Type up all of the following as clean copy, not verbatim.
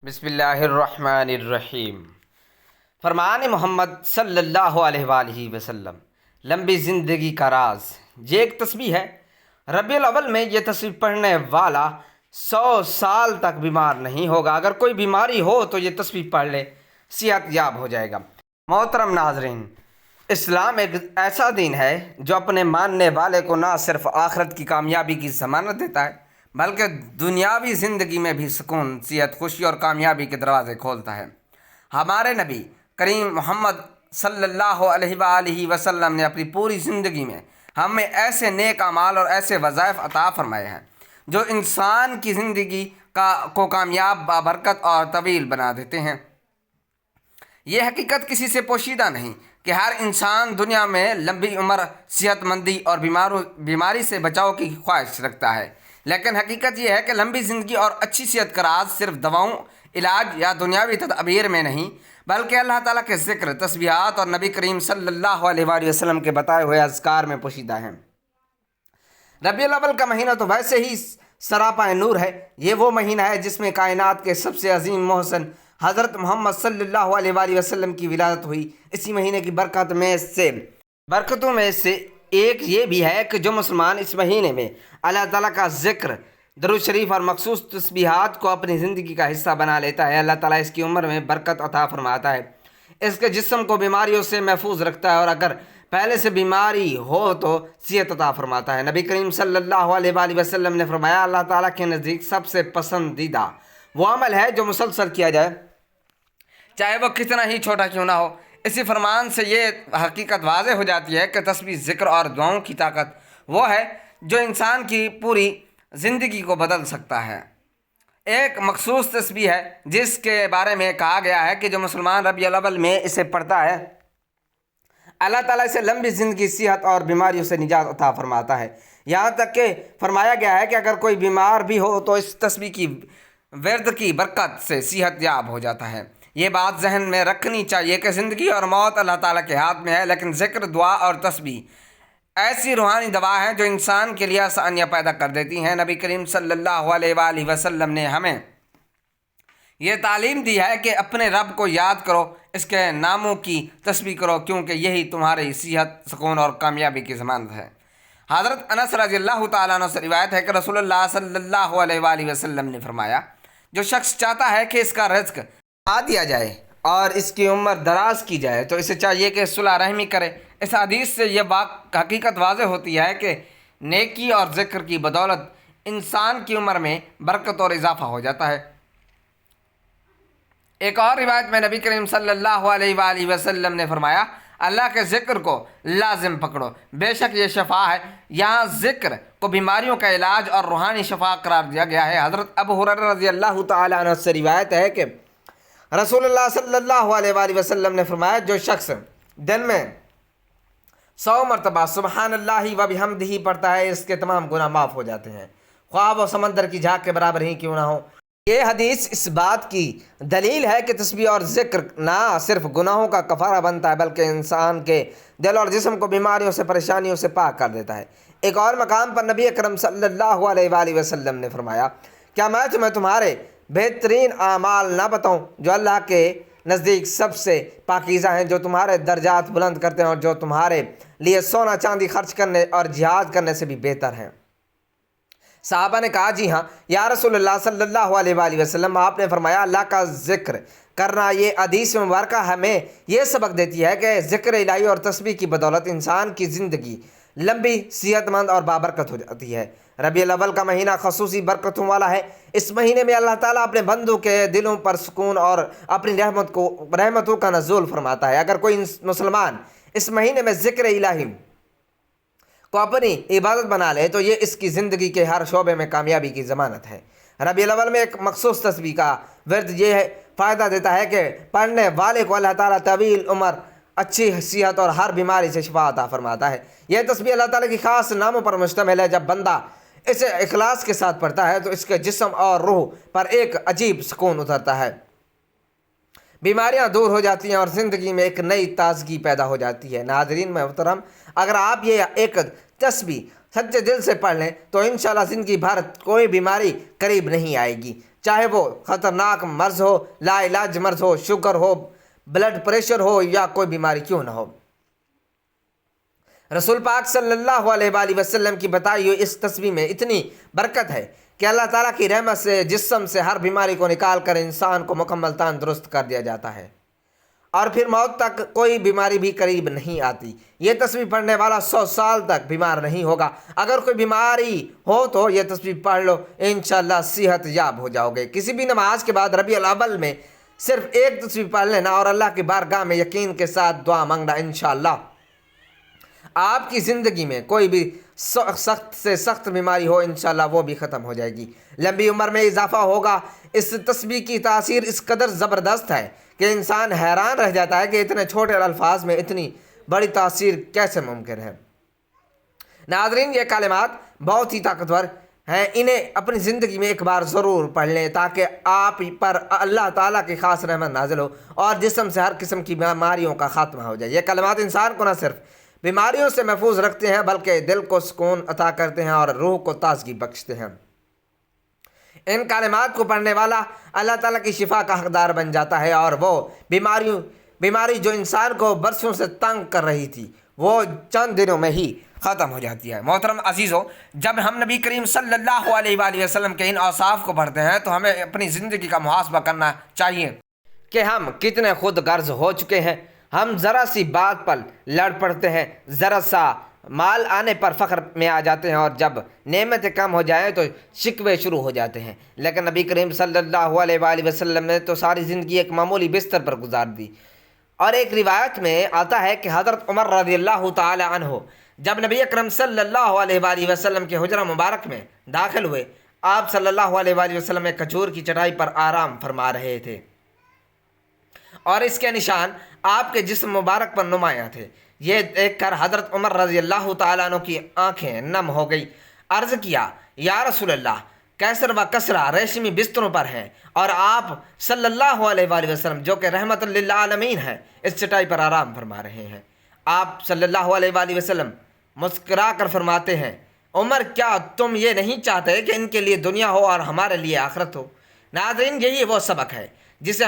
بسم اللہ الرحمن الرحیم۔ فرمان محمد صلی اللہ علیہ وآلہ وسلم، لمبی زندگی کا راز۔ یہ ایک تسبیح ہے۔ ربیع الاول میں یہ تسبیح پڑھنے والا 100 سال تک بیمار نہیں ہوگا۔ اگر کوئی بیماری ہو تو یہ تسبیح پڑھ لے، صحت یاب ہو جائے گا۔ محترم ناظرین، اسلام ایک ایسا دین ہے جو اپنے ماننے والے کو نہ صرف آخرت کی کامیابی کی ضمانت دیتا ہے بلکہ دنیاوی زندگی میں بھی سکون، صحت، خوشی اور کامیابی کے دروازے کھولتا ہے۔ ہمارے نبی کریم محمد صلی اللہ علیہ وآلہ وسلم نے اپنی پوری زندگی میں ہمیں ایسے نیک اعمال اور ایسے وظائف عطا فرمائے ہیں جو انسان کی زندگی کو کامیاب، بابرکت اور طویل بنا دیتے ہیں۔ یہ حقیقت کسی سے پوشیدہ نہیں کہ ہر انسان دنیا میں لمبی عمر، صحت مندی اور بیماری سے بچاؤ کی خواہش رکھتا ہے، لیکن حقیقت یہ ہے کہ لمبی زندگی اور اچھی صحت کا راز صرف دواؤں، علاج یا دنیاوی تدابیر میں نہیں بلکہ اللہ تعالیٰ کے ذکر، تسبیحات اور نبی کریم صلی اللہ علیہ وآلہ وسلم کے بتائے ہوئے اذکار میں پوشیدہ ہیں۔ ربیع الاول کا مہینہ تو ویسے ہی سراپا نور ہے۔ یہ وہ مہینہ ہے جس میں کائنات کے سب سے عظیم محسن حضرت محمد صلی اللہ علیہ وآلہ وسلم کی ولادت ہوئی۔ اسی مہینے کی برکتوں میں سے ایک یہ بھی ہے کہ جو مسلمان اس مہینے میں اللہ تعالیٰ کا ذکر، درود شریف اور مخصوص تسبیحات کو اپنی زندگی کا حصہ بنا لیتا ہے، اللہ تعالیٰ اس کی عمر میں برکت عطا فرماتا ہے، اس کے جسم کو بیماریوں سے محفوظ رکھتا ہے، اور اگر پہلے سے بیماری ہو تو صحت عطا فرماتا ہے۔ نبی کریم صلی اللہ علیہ وآلہ وسلم نے فرمایا، اللہ تعالیٰ کے نزدیک سب سے پسندیدہ وہ عمل ہے جو مسلسل کیا جائے، چاہے وہ کتنا ہی چھوٹا کیوں نہ ہو۔ اسی فرمان سے یہ حقیقت واضح ہو جاتی ہے کہ تسبیح، ذکر اور دعاؤں کی طاقت وہ ہے جو انسان کی پوری زندگی کو بدل سکتا ہے۔ ایک مخصوص تسبیح ہے جس کے بارے میں کہا گیا ہے کہ جو مسلمان ربیع الاول میں اسے پڑھتا ہے، اللہ تعالیٰ اسے لمبی زندگی، صحت اور بیماریوں سے نجات عطا فرماتا ہے۔ یہاں تک کہ فرمایا گیا ہے کہ اگر کوئی بیمار بھی ہو تو اس تسبیح کی ورد کی برکت سے صحت یاب ہو جاتا ہے۔ یہ بات ذہن میں رکھنی چاہیے کہ زندگی اور موت اللہ تعالیٰ کے ہاتھ میں ہے، لیکن ذکر، دعا اور تسبیح ایسی روحانی دوا ہیں جو انسان کے لیے آسانیاں پیدا کر دیتی ہیں۔ نبی کریم صلی اللہ علیہ وآلہ وسلم نے ہمیں یہ تعلیم دی ہے کہ اپنے رب کو یاد کرو، اس کے ناموں کی تسبیح کرو، کیونکہ یہی تمہاری صحت، سکون اور کامیابی کی ضمانت ہے۔ حضرت انس رضی اللہ تعالیٰ عنہ سے روایت ہے کہ رسول اللہ صلی اللہ علیہ وآلہ وسلم نے فرمایا، جو شخص چاہتا ہے کہ اس کا رزق بڑھا دیا جائے اور اس کی عمر دراز کی جائے تو اسے چاہیے کہ صلح رحمی کرے۔ اس حدیث سے یہ حقیقت واضح ہوتی ہے کہ نیکی اور ذکر کی بدولت انسان کی عمر میں برکت اور اضافہ ہو جاتا ہے۔ ایک اور روایت میں نبی کریم صلی اللہ علیہ وآلہ وسلم نے فرمایا، اللہ کے ذکر کو لازم پکڑو، بے شک یہ شفا ہے۔ یہاں ذکر کو بیماریوں کا علاج اور روحانی شفا قرار دیا گیا ہے۔ حضرت ابو ہریرہ رضی اللہ تعالیٰ عنہ سے روایت ہے کہ رسول اللہ صلی اللہ علیہ وآلہ وسلم نے فرمایا، جو شخص دن میں 100 مرتبہ سبحان اللہ و بحمدہ پڑھتا ہے، اس کے تمام گناہ معاف ہو جاتے ہیں، خواہ وہ سمندر کی جھاگ کے برابر ہی کیوں نہ ہو۔ یہ حدیث اس بات کی دلیل ہے کہ تسبیح اور ذکر نہ صرف گناہوں کا کفارہ بنتا ہے بلکہ انسان کے دل اور جسم کو بیماریوں سے، پریشانیوں سے پاک کر دیتا ہے۔ ایک اور مقام پر نبی اکرم صلی اللہ علیہ وآلہ وسلم نے فرمایا، کیا میں تمہیں تمہارے بہترین اعمال نہ بتاؤں جو اللہ کے نزدیک سب سے پاکیزہ ہیں، جو تمہارے درجات بلند کرتے ہیں اور جو تمہارے لیے سونا چاندی خرچ کرنے اور جہاد کرنے سے بھی بہتر ہیں؟ صحابہ نے کہا، جی ہاں یا رسول اللہ صلی اللہ علیہ وآلہ وسلم۔ آپ نے فرمایا، اللہ کا ذکر کرنا۔ یہ حدیث مبارکہ ہمیں یہ سبق دیتی ہے کہ ذکر الہی اور تسبیح کی بدولت انسان کی زندگی لمبی، صحت مند اور بابرکت ہو جاتی ہے۔ ربیع الاول کا مہینہ خصوصی برکتوں والا ہے۔ اس مہینے میں اللہ تعالیٰ اپنے بندوں کے دلوں پر سکون اور اپنی رحمتوں کا نزول فرماتا ہے۔ اگر کوئی مسلمان اس مہینے میں ذکر الہی کو اپنی عبادت بنا لے تو یہ اس کی زندگی کے ہر شعبے میں کامیابی کی ضمانت ہے۔ ربیع الاول میں ایک مخصوص تسبیح کا ورد یہ فائدہ دیتا ہے کہ پڑھنے والے کو اللہ تعالیٰ طویل عمر، اچھی صحت اور ہر بیماری سے شفا عطا فرماتا ہے۔ یہ تسبیح اللہ تعالیٰ کی خاص ناموں پر مشتمل ہے۔ جب بندہ اسے اخلاص کے ساتھ پڑھتا ہے تو اس کے جسم اور روح پر ایک عجیب سکون اترتا ہے، بیماریاں دور ہو جاتی ہیں اور زندگی میں ایک نئی تازگی پیدا ہو جاتی ہے۔ ناظرین محترم، اگر آپ یہ ایک تسبیح سچے دل سے پڑھ لیں تو انشاءاللہ زندگی بھر کوئی بیماری قریب نہیں آئے گی۔ چاہے وہ خطرناک مرض ہو، لا علاج مرض ہو، شوگر ہو، بلڈ پریشر ہو یا کوئی بیماری کیوں نہ ہو۔ رسول پاک صلی اللہ علیہ وآلہ وسلم کی بتائی ہوئی اس تسبیح میں اتنی برکت ہے کہ اللہ تعالیٰ کی رحمت سے جسم سے ہر بیماری کو نکال کر انسان کو مکمل تندرست کر دیا جاتا ہے، اور پھر موت تک کوئی بیماری بھی قریب نہیں آتی۔ یہ تسبیح پڑھنے والا 100 سال تک بیمار نہیں ہوگا۔ اگر کوئی بیماری ہو تو یہ تسبیح پڑھ لو، انشاءاللہ صحت یاب ہو جاؤ گے۔ کسی بھی نماز کے بعد ربیع الاول میں صرف ایک تسبیح پڑھ لینا اور اللہ کی بارگاہ میں یقین کے ساتھ دعا مانگنا، انشاءاللہ آپ کی زندگی میں کوئی بھی سخت سے سخت بیماری ہو، انشاءاللہ وہ بھی ختم ہو جائے گی، لمبی عمر میں اضافہ ہوگا۔ اس تسبیح کی تاثیر اس قدر زبردست ہے کہ انسان حیران رہ جاتا ہے کہ اتنے چھوٹے الفاظ میں اتنی بڑی تاثیر کیسے ممکن ہے۔ ناظرین، یہ کلمات بہت ہی طاقتور ہیں، انہیں اپنی زندگی میں ایک بار ضرور پڑھ لیں تاکہ آپ پر اللہ تعالیٰ کی خاص رحمت نازل ہو اور جسم سے ہر قسم کی بیماریوں کا خاتمہ ہو جائے۔ یہ کلمات انسان کو نہ صرف بیماریوں سے محفوظ رکھتے ہیں بلکہ دل کو سکون عطا کرتے ہیں اور روح کو تازگی بخشتے ہیں۔ ان کلمات کو پڑھنے والا اللہ تعالیٰ کی شفا کا حقدار بن جاتا ہے اور وہ بیماری جو انسان کو برسوں سے تنگ کر رہی تھی وہ چند دنوں میں ہی ختم ہو جاتی ہے۔ محترم عزیزو، جب ہم نبی کریم صلی اللہ علیہ وآلہ وسلم کے ان اوصاف کو پڑھتے ہیں تو ہمیں اپنی زندگی کا محاسبہ کرنا چاہیے کہ ہم کتنے خود غرض ہو چکے ہیں۔ ہم ذرا سی بات پر لڑ پڑتے ہیں، ذرا سا مال آنے پر فخر میں آ جاتے ہیں، اور جب نعمتیں کم ہو جائیں تو شکوے شروع ہو جاتے ہیں۔ لیکن نبی کریم صلی اللہ علیہ وآلہ وسلم نے تو ساری زندگی ایک معمولی بستر پر گزار دی، اور ایک روایت میں آتا ہے کہ حضرت عمر رضی اللہ تعالی عنہ جب نبی اکرم صلی اللہ علیہ وآلہ وسلم کے حجرہ مبارک میں داخل ہوئے، آپ صلی اللہ علیہ وآلہ وسلم ایک کھجور کی چٹائی پر آرام فرما رہے تھے، اور اس کے نشان آپ کے جسم مبارک پر نمایاں تھے۔ یہ دیکھ کر حضرت عمر رضی اللہ تعالیٰ عنہ کی آنکھیں نم ہو گئی۔ عرض کیا، یا رسول اللہ، کیسر و کسرا ریشمی بستروں پر ہیں اور آپ صلی اللہ علیہ وآلہ وسلم جو کہ رحمت للعالمین ہیں اس چٹائی پر آرام فرما رہے ہیں۔ آپ صلی اللہ علیہ وآلہ وسلم مسکرا کر فرماتے ہیں، عمر، کیا تم یہ نہیں چاہتے کہ ان کے لیے دنیا ہو اور ہمارے لیے آخرت ہو؟ ناظرین، یہی وہ سبق ہے جسے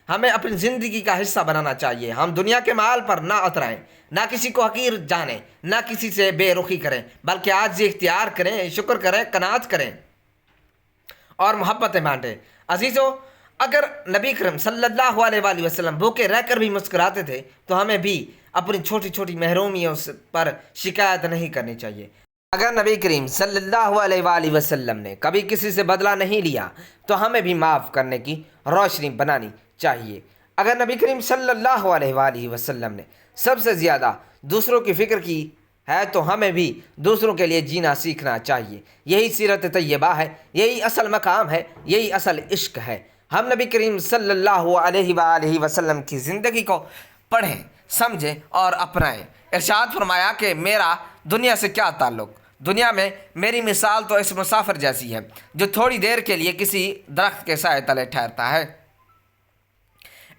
ہمیں اپنی زندگی کا حصہ بنانا چاہیے۔ ہم دنیا کے مال پر نہ اترائیں، نہ کسی کو حقیر جانیں، نہ کسی سے بے رخی کریں، بلکہ عاجزی اختیار کریں، شکر کریں، قناعت کریں اور محبتیں بانٹیں۔ عزیزو، اگر نبی کریم صلی اللہ علیہ وآلہ وسلم بھوکے رہ کر بھی مسکراتے تھے تو ہمیں بھی اپنی چھوٹی چھوٹی محرومیوں پر شکایت نہیں کرنی چاہیے۔ اگر نبی کریم صلی اللہ علیہ وآلہ وسلم نے کبھی کسی سے بدلہ نہیں لیا تو ہمیں بھی معاف کرنے کی روشنی بنانی چاہیے۔ اگر نبی کریم صلی اللہ علیہ وآلہ وسلم نے سب سے زیادہ دوسروں کی فکر کی ہے تو ہمیں بھی دوسروں کے لیے جینا سیکھنا چاہیے۔ یہی سیرت طیبہ ہے، یہی اصل مقام ہے، یہی اصل عشق ہے۔ ہم نبی کریم صلی اللہ علیہ وآلہ وسلم کی زندگی کو پڑھیں، سمجھیں اور اپنائیں۔ ارشاد فرمایا کہ میرا دنیا سے کیا تعلق؟ دنیا میں میری مثال تو اس مسافر جیسی ہے جو تھوڑی دیر کے لیے کسی درخت کے سائے تلے ٹھہرتا ہے،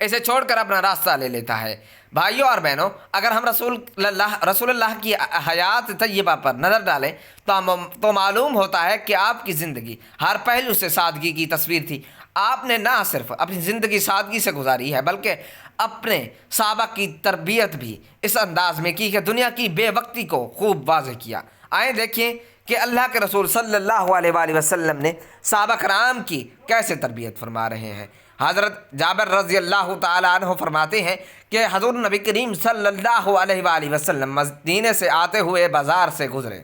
اسے چھوڑ کر اپنا راستہ لے لیتا ہے۔ بھائیوں اور بہنوں، اگر ہم رسول اللہ کی حیات طیبہ پر نظر ڈالیں تو معلوم ہوتا ہے کہ آپ کی زندگی ہر پہلو سے سادگی کی تصویر تھی۔ آپ نے نہ صرف اپنی زندگی سادگی سے گزاری ہے بلکہ اپنے صحابہ کی تربیت بھی اس انداز میں کی کہ دنیا کی بے وقتی کو خوب واضح کیا۔ آئیں دیکھیں کہ اللہ کے رسول صلی اللہ علیہ وآلہ وسلم نے صحابہ کرام کی کیسے تربیت فرما رہے ہیں۔ حضرت جابر رضی اللہ تعالیٰ عنہ فرماتے ہیں کہ حضور نبی کریم صلی اللہ علیہ وآلہ وسلم مدینے سے آتے ہوئے بازار سے گزرے۔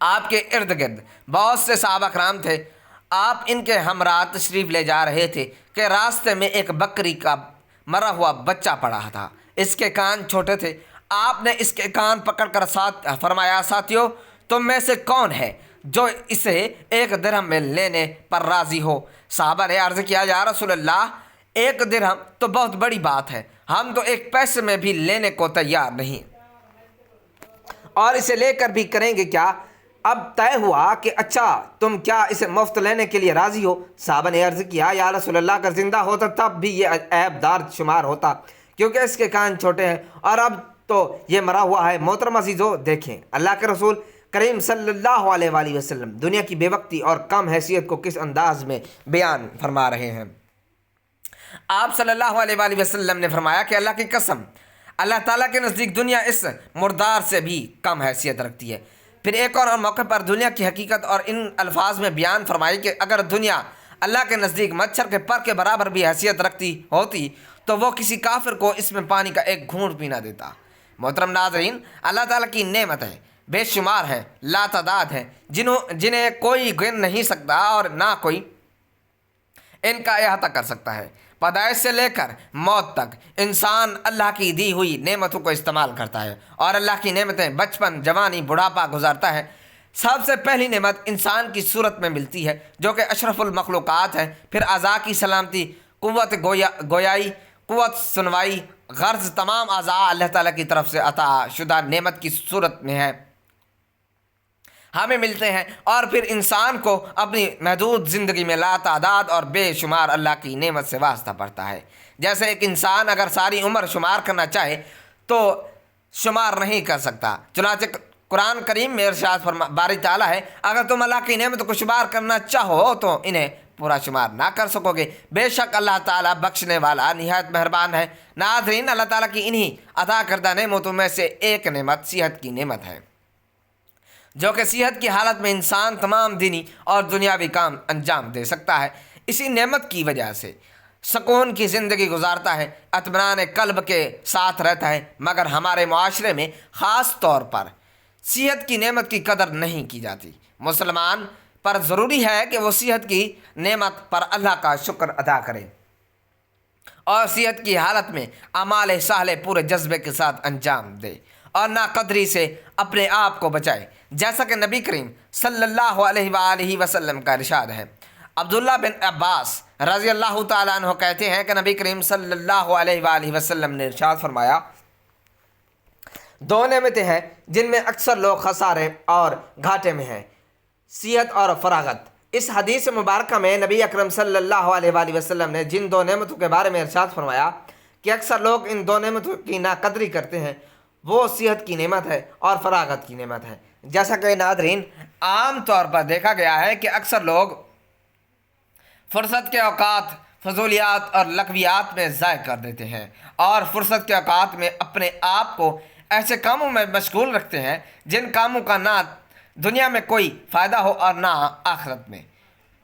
آپ کے ارد گرد بہت سے صحابہ کرام تھے۔ آپ ان کے ہمراہ تشریف لے جا رہے تھے کہ راستے میں ایک بکری کا مرا ہوا بچہ پڑا تھا۔ اس کے کان چھوٹے تھے۔ آپ نے اس کے کان پکڑ کر فرمایا، ساتھیو، تم میں سے کون ہے جو اسے 1 درہم میں لینے پر راضی ہو؟ صحابہ نے عرض کیا، یا رسول اللہ، 1 درہم تو بہت بڑی بات ہے، ہم تو 1 پیسے میں بھی لینے کو تیار نہیں، اور اسے لے کر بھی کریں گے کیا؟ اب طے ہوا کہ اچھا، تم کیا اسے مفت لینے کے لیے راضی ہو؟ صحابہ نے عرض کیا، یا رسول اللہ، اگر زندہ ہوتا تب بھی یہ عیب دار شمار ہوتا کیونکہ اس کے کان چھوٹے ہیں، اور اب تو یہ مرا ہوا ہے۔ محترم عزیزو، دیکھیں اللہ کے رسول کریم صلی اللہ علیہ وآلہ وسلم دنیا کی بے وقتی اور کم حیثیت کو کس انداز میں بیان فرما رہے ہیں۔ آپ صلی اللہ علیہ وآلہ وسلم نے فرمایا کہ اللہ کی قسم، اللہ تعالیٰ کے نزدیک دنیا اس مردار سے بھی کم حیثیت رکھتی ہے۔ پھر ایک اور موقع پر دنیا کی حقیقت اور ان الفاظ میں بیان فرمائی کہ اگر دنیا اللہ کے نزدیک مچھر کے پر کے برابر بھی حیثیت رکھتی ہوتی تو وہ کسی کافر کو اس میں پانی کا ایک گھونٹ بھی نہ دیتا۔ محترم ناظرین، اللہ تعالیٰ کی نعمتیں بے شمار ہیں، لا تعداد ہیں، جنہیں کوئی گن نہیں سکتا اور نہ کوئی ان کا احاطہ کر سکتا ہے۔ پیدائش سے لے کر موت تک انسان اللہ کی دی ہوئی نعمتوں کو استعمال کرتا ہے اور اللہ کی نعمتیں بچپن، جوانی، بڑھاپا گزارتا ہے۔ سب سے پہلی نعمت انسان کی صورت میں ملتی ہے جو کہ اشرف المخلوقات ہے، پھر اعضاء کی سلامتی، قوت گویائی، قوت سنوائی، غرض تمام اعضاء اللہ تعالیٰ کی طرف سے عطا شدہ نعمت کی صورت میں ہے ہمیں ملتے ہیں، اور پھر انسان کو اپنی محدود زندگی میں لا تعداد اور بے شمار اللہ کی نعمت سے واسطہ پڑتا ہے۔ جیسے ایک انسان اگر ساری عمر شمار کرنا چاہے تو شمار نہیں کر سکتا، چنانچہ قرآن کریم میں ارشاد باری تعالیٰ ہے، اگر تم اللہ کی نعمت کو شمار کرنا چاہو تو انہیں پورا شمار نہ کر سکو گے، بے شک اللہ تعالیٰ بخشنے والا نہایت مہربان ہے۔ ناظرین، اللہ تعالیٰ کی انہی عطا کردہ نعمتوں میں سے ایک نعمت صحت کی نعمت ہے، جو کہ صحت کی حالت میں انسان تمام دینی اور دنیاوی کام انجام دے سکتا ہے۔ اسی نعمت کی وجہ سے سکون کی زندگی گزارتا ہے، اطمینان قلب کے ساتھ رہتا ہے، مگر ہمارے معاشرے میں خاص طور پر صحت کی نعمت کی قدر نہیں کی جاتی۔ مسلمان پر ضروری ہے کہ وہ صحت کی نعمت پر اللہ کا شکر ادا کرے اور صحت کی حالت میں اعمال صالح پورے جذبے کے ساتھ انجام دے اور ناقدری سے اپنے آپ کو بچائے، جیسا کہ نبی کریم صلی اللہ علیہ وآلہ وسلم کا ارشاد ہے۔ عبداللہ بن عباس رضی اللہ تعالیٰ عنہ کہتے ہیں کہ نبی کریم صلی اللہ علیہ وآلہ وسلم نے ارشاد فرمایا، دو نعمتیں ہیں جن میں اکثر لوگ خسارے اور گھاٹے میں ہیں، صحت اور فراغت۔ اس حدیث مبارکہ میں نبی اکرم صلی اللہ علیہ وآلہ وسلم نے جن دو نعمتوں کے بارے میں ارشاد فرمایا کہ اکثر لوگ ان دو نعمتوں کی ناقدری کرتے ہیں، وہ صحت کی نعمت ہے اور فراغت کی نعمت ہے۔ جیسا کہ ناظرین عام طور پر دیکھا گیا ہے کہ اکثر لوگ فرصت کے اوقات فضولیات اور لغویات میں ضائع کر دیتے ہیں اور فرصت کے اوقات میں اپنے آپ کو ایسے کاموں میں مشغول رکھتے ہیں جن کاموں کا نہ دنیا میں کوئی فائدہ ہو اور نہ آخرت میں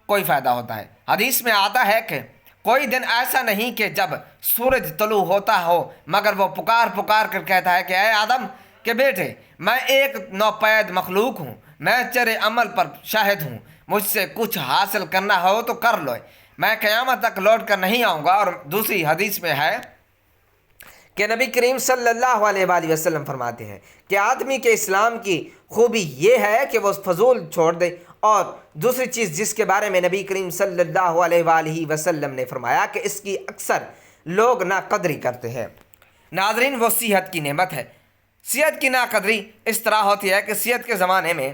کوئی فائدہ ہوتا ہے۔ حدیث میں آتا ہے کہ کوئی دن ایسا نہیں کہ جب سورج طلوع ہوتا ہو مگر وہ پکار پکار کر کہتا ہے کہ اے آدم کے بیٹے، میں ایک نوپید مخلوق ہوں، میں تیرے عمل پر شاہد ہوں، مجھ سے کچھ حاصل کرنا ہو تو کر لو، میں قیامت تک لوٹ کر نہیں آؤں گا۔ اور دوسری حدیث میں ہے کہ نبی کریم صلی اللہ علیہ وآلہ وسلم فرماتے ہیں کہ آدمی کے اسلام کی خوبی یہ ہے کہ وہ فضول چھوڑ دے، اور دوسری چیز جس کے بارے میں نبی کریم صلی اللہ علیہ وآلہ وسلم نے فرمایا کہ اس کی اکثر لوگ ناقدری کرتے ہیں۔ ناظرین، وہ صحت کی نعمت ہے۔ صحت کی ناقدری اس طرح ہوتی ہے کہ صحت کے زمانے میں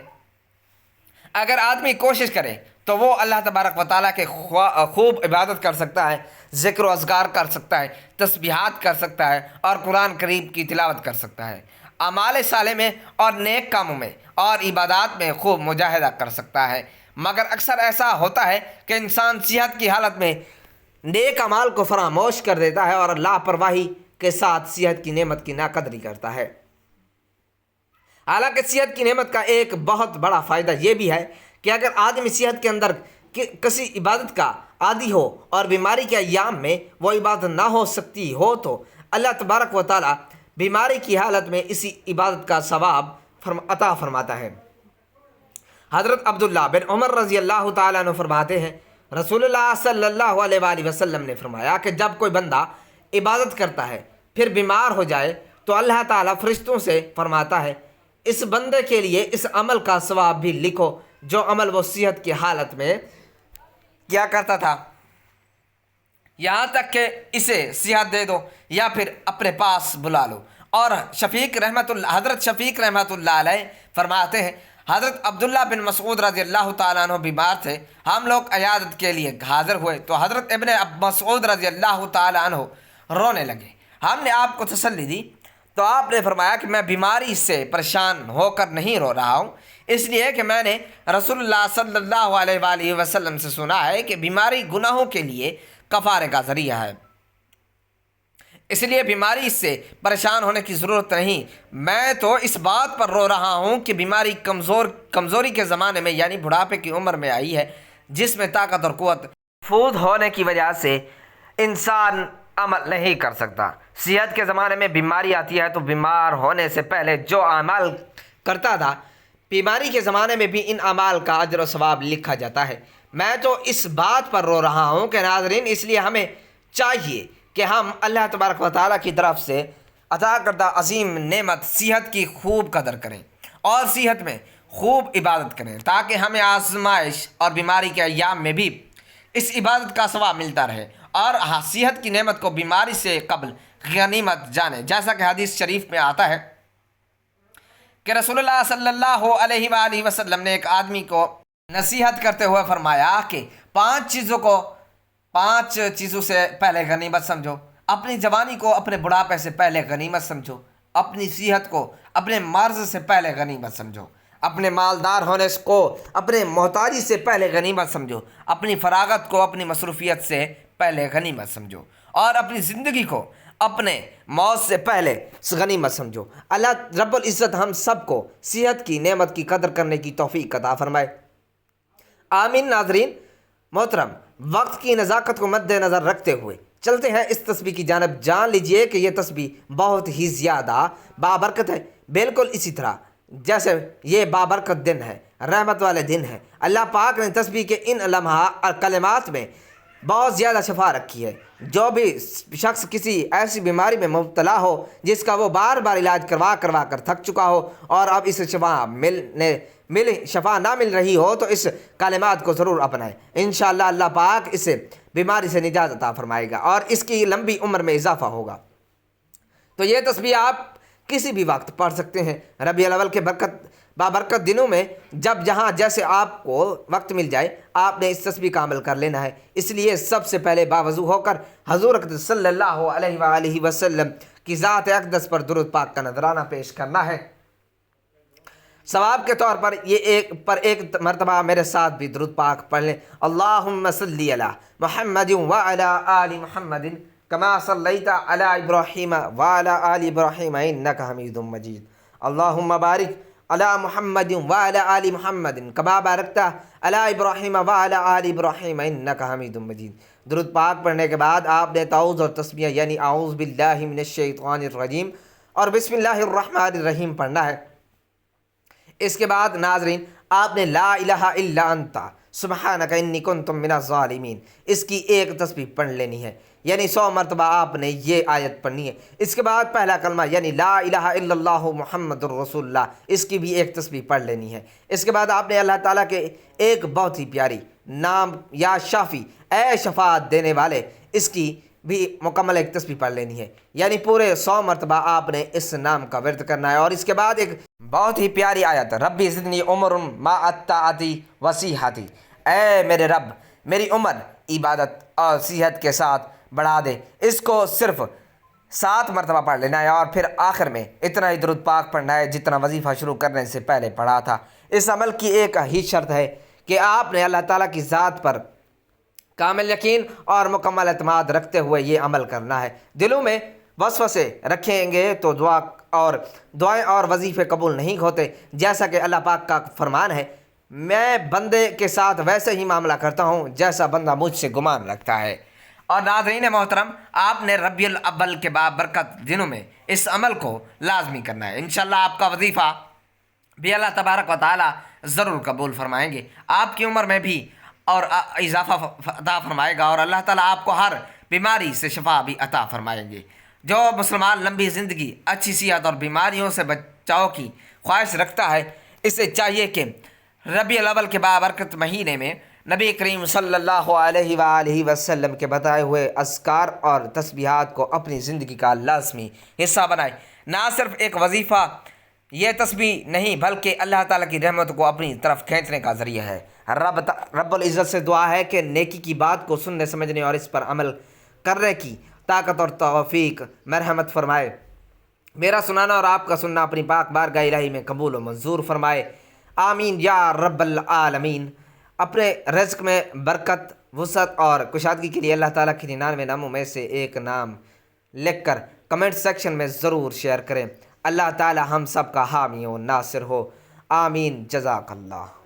اگر آدمی کوشش کرے تو وہ اللہ تبارک و تعالیٰ کے خوب عبادت کر سکتا ہے، ذکر و اذکار کر سکتا ہے، تسبیحات کر سکتا ہے اور قرآن کریم کی تلاوت کر سکتا ہے، اعمال صالح میں اور نیک کاموں میں اور عبادات میں خوب مجاہدہ کر سکتا ہے۔ مگر اکثر ایسا ہوتا ہے کہ انسان صحت کی حالت میں نیک اعمال کو فراموش کر دیتا ہے اور لاپرواہی کے ساتھ صحت کی نعمت کی ناقدری کرتا ہے۔ حالانکہ صحت کی نعمت کا ایک بہت بڑا فائدہ یہ بھی ہے کہ اگر آدمی صحت کے اندر کسی عبادت کا عادی ہو اور بیماری کے ایام میں وہ عبادت نہ ہو سکتی ہو تو اللہ تبارک و تعالیٰ بیماری کی حالت میں اسی عبادت کا ثواب عطا فرماتا ہے۔ حضرت عبداللہ بن عمر رضی اللہ تعالیٰ عنہ فرماتے ہیں، رسول اللہ صلی اللہ علیہ وآلہ وسلم نے فرمایا کہ جب کوئی بندہ عبادت کرتا ہے پھر بیمار ہو جائے تو اللہ تعالیٰ فرشتوں سے فرماتا ہے، اس بندے کے لیے اس عمل کا ثواب بھی لکھو جو عمل وہ صحت کی حالت میں کیا کرتا تھا، یہاں تک کہ اسے صحت دے دو یا پھر اپنے پاس بلا لو۔ اور حضرت شفیق رحمۃ اللہ علیہ فرماتے ہیں، حضرت عبداللہ بن مسعود رضی اللہ تعالیٰ عنہ بیمار تھے، ہم لوگ عیادت کے لیے حاضر ہوئے تو حضرت ابن مسعود رضی اللہ تعالیٰ عنہ رونے لگے، ہم نے آپ کو تسلی دی تو آپ نے فرمایا کہ میں بیماری سے پریشان ہو کر نہیں رو رہا ہوں، اس لیے کہ میں نے رسول اللہ صلی اللہ علیہ وآلہ وسلم سے سنا ہے کہ بیماری گناہوں کے لیے کفارے کا ذریعہ ہے، اس لیے بیماری سے پریشان ہونے کی ضرورت نہیں۔ میں تو اس بات پر رو رہا ہوں کہ بیماری کمزوری کے زمانے میں یعنی بڑھاپے کی عمر میں آئی ہے، جس میں طاقت اور قوت فوت ہونے کی وجہ سے انسان عمل نہیں کر سکتا۔ صحت کے زمانے میں بیماری آتی ہے تو بیمار ہونے سے پہلے جو اعمال کرتا تھا، بیماری کے زمانے میں بھی ان اعمال کا اجر و ثواب لکھا جاتا ہے۔ میں تو اس بات پر رو رہا ہوں کہ ناظرین، اس لیے ہمیں چاہیے کہ ہم اللہ تبارک و تعالیٰ کی طرف سے عطا کردہ عظیم نعمت صحت کی خوب قدر کریں اور صحت میں خوب عبادت کریں، تاکہ ہمیں آزمائش اور بیماری کے ایام میں بھی اس عبادت کا ثواب ملتا رہے اور صحت کی نعمت کو بیماری سے قبل غنیمت جانے، جیسا کہ حدیث شریف میں آتا ہے کہ رسول اللہ صلی اللہ علیہ وآلہ وسلم نے ایک آدمی کو نصیحت کرتے ہوئے فرمایا کہ پانچ چیزوں سے پہلے غنیمت سمجھو، اپنی جوانی کو اپنے بڑھاپے سے پہلے غنیمت سمجھو، اپنی صحت کو اپنے مرض سے پہلے غنیمت سمجھو، اپنے مالدار ہونے کو اپنے محتاجی سے پہلے غنیمت سمجھو، اپنی فراغت کو اپنی مصروفیت سے پہلے غنیمت سمجھو، اور اپنی زندگی کو اپنے موت سے پہلے غنیمت سمجھو۔ اللہ رب العزت ہم سب کو صحت کی نعمت کی قدر کرنے کی توفیق عطا فرمائے، آمین۔ ناظرین محترم، وقت کی نزاکت کو مد نظر رکھتے ہوئے چلتے ہیں اس تسبیح کی جانب۔ جان لیجئے کہ یہ تسبیح بہت ہی زیادہ بابرکت ہے، بالکل اسی طرح جیسے یہ بابرکت دن ہے، رحمت والے دن ہے۔ اللہ پاک نے تسبیح کے ان لمحات اور کلمات میں بہت زیادہ شفا رکھی ہے۔ جو بھی شخص کسی ایسی بیماری میں مبتلا ہو جس کا وہ بار بار علاج کروا کر تھک چکا ہو اور اب اسے شفا نہ مل رہی ہو، تو اس کلمات کو ضرور اپنائیں۔ انشاءاللہ اللہ پاک اسے بیماری سے نجات عطا فرمائے گا اور اس کی لمبی عمر میں اضافہ ہوگا۔ تو یہ تسبیح آپ کسی بھی وقت پڑھ سکتے ہیں۔ ربیع الاول کے بابرکت دنوں میں جہاں جیسے آپ کو وقت مل جائے، آپ نے اس تسبیح کا عمل کر لینا ہے۔ اس لیے سب سے پہلے باوضو ہو کر حضور اقدس صلی اللہ علیہ وآلہ وسلم کی ذات اقدس پر درود پاک کا نذرانہ پیش کرنا ہے۔ ثواب کے طور پر ایک مرتبہ میرے ساتھ بھی درود پاک پڑھ لیں۔ اللہم صلی علی محمد وعلی آل محمد کما صلیت علی ابراہیم وعلی آل ابراہیم انک حمید مجید۔ اللہم بارک علی محمد وعلی آل محمد کما بارکت علی ابراہیم وعلی آل ابراہیم انک حمید مجید۔ درود پاک پڑھنے کے بعد آپ نے تعوذ اور تسمیہ یعنی اعوذ باللہ من الشیطان الرجیم اور بسم اللہ الرحمن الرحیم پڑھنا ہے۔ اس کے بعد ناظرین آپ نے لا الہ الا انت سبحانک انی کنت من الظالمین اس کی ایک تسبیح پڑھ لینی ہے، یعنی 100 مرتبہ آپ نے یہ آیت پڑھنی ہے۔ اس کے بعد پہلا کلمہ یعنی لا الہ الا اللہ محمد الرسول اللہ اس کی بھی ایک تسبیح پڑھ لینی ہے۔ اس کے بعد آپ نے اللہ تعالیٰ کے ایک بہت ہی پیاری نام یا شافی اے شفاعت دینے والے اس کی بھی مکمل ایک تسبیح پڑھ لینی ہے، یعنی پورے 100 مرتبہ آپ نے اس نام کا ورد کرنا ہے۔ اور اس کے بعد ایک بہت ہی پیاری آیت ربی زدنی عمر ما الطاعتی وصیحتی، اے میرے رب میری عمر عبادت اور صحت کے ساتھ بڑھا دے۔ اس کو صرف 7 مرتبہ پڑھ لینا ہے اور پھر آخر میں اتنا ہی درود پاک پڑھنا ہے جتنا وظیفہ شروع کرنے سے پہلے پڑھا تھا۔ اس عمل کی ایک ہی شرط ہے کہ آپ نے اللہ تعالیٰ کی ذات پر کامل یقین اور مکمل اعتماد رکھتے ہوئے یہ عمل کرنا ہے۔ دلوں میں وسوسے رکھیں گے تو دعائیں اور وظیفے قبول نہیں ہوتے، جیسا کہ اللہ پاک کا فرمان ہے میں بندے کے ساتھ ویسے ہی معاملہ کرتا ہوں جیسا بندہ مجھ سے گمان رکھتا ہے۔ اور ناظرین محترم آپ نے ربیع الاول کے بابرکت دنوں میں اس عمل کو لازمی کرنا ہے۔ انشاءاللہ آپ کا وظیفہ بھی اللہ تبارک و تعالیٰ ضرور قبول فرمائیں گے، آپ کی عمر میں بھی اور اضافہ عطا فرمائے گا، اور اللہ تعالیٰ آپ کو ہر بیماری سے شفا بھی عطا فرمائیں گے۔ جو مسلمان لمبی زندگی، اچھی صحت اور بیماریوں سے بچاؤ کی خواہش رکھتا ہے، اسے چاہیے کہ ربیع الاول کے بابرکت مہینے میں نبی کریم صلی اللہ علیہ وآلہ وسلم کے بتائے ہوئے اذکار اور تسبیحات کو اپنی زندگی کا لازمی حصہ بنائے۔ نہ صرف ایک وظیفہ یہ تسبیح نہیں بلکہ اللہ تعالیٰ کی رحمت کو اپنی طرف کھینچنے کا ذریعہ ہے۔ رب العزت سے دعا ہے کہ نیکی کی بات کو سننے سمجھنے اور اس پر عمل کرنے کی طاقت اور توفیق مرحمت فرمائے۔ میرا سنانا اور آپ کا سننا اپنی پاک بارگاہ الہی میں قبول و منظور فرمائے، آمین یا رب العالمین۔ اپنے رزق میں برکت، وسعت اور کشادگی کے لیے اللہ تعالیٰ کے 99 ناموں میں سے ایک نام لکھ کر کمنٹ سیکشن میں ضرور شیئر کریں۔ اللہ تعالیٰ ہم سب کا حامی و ناصر ہو، آمین، جزاک اللہ۔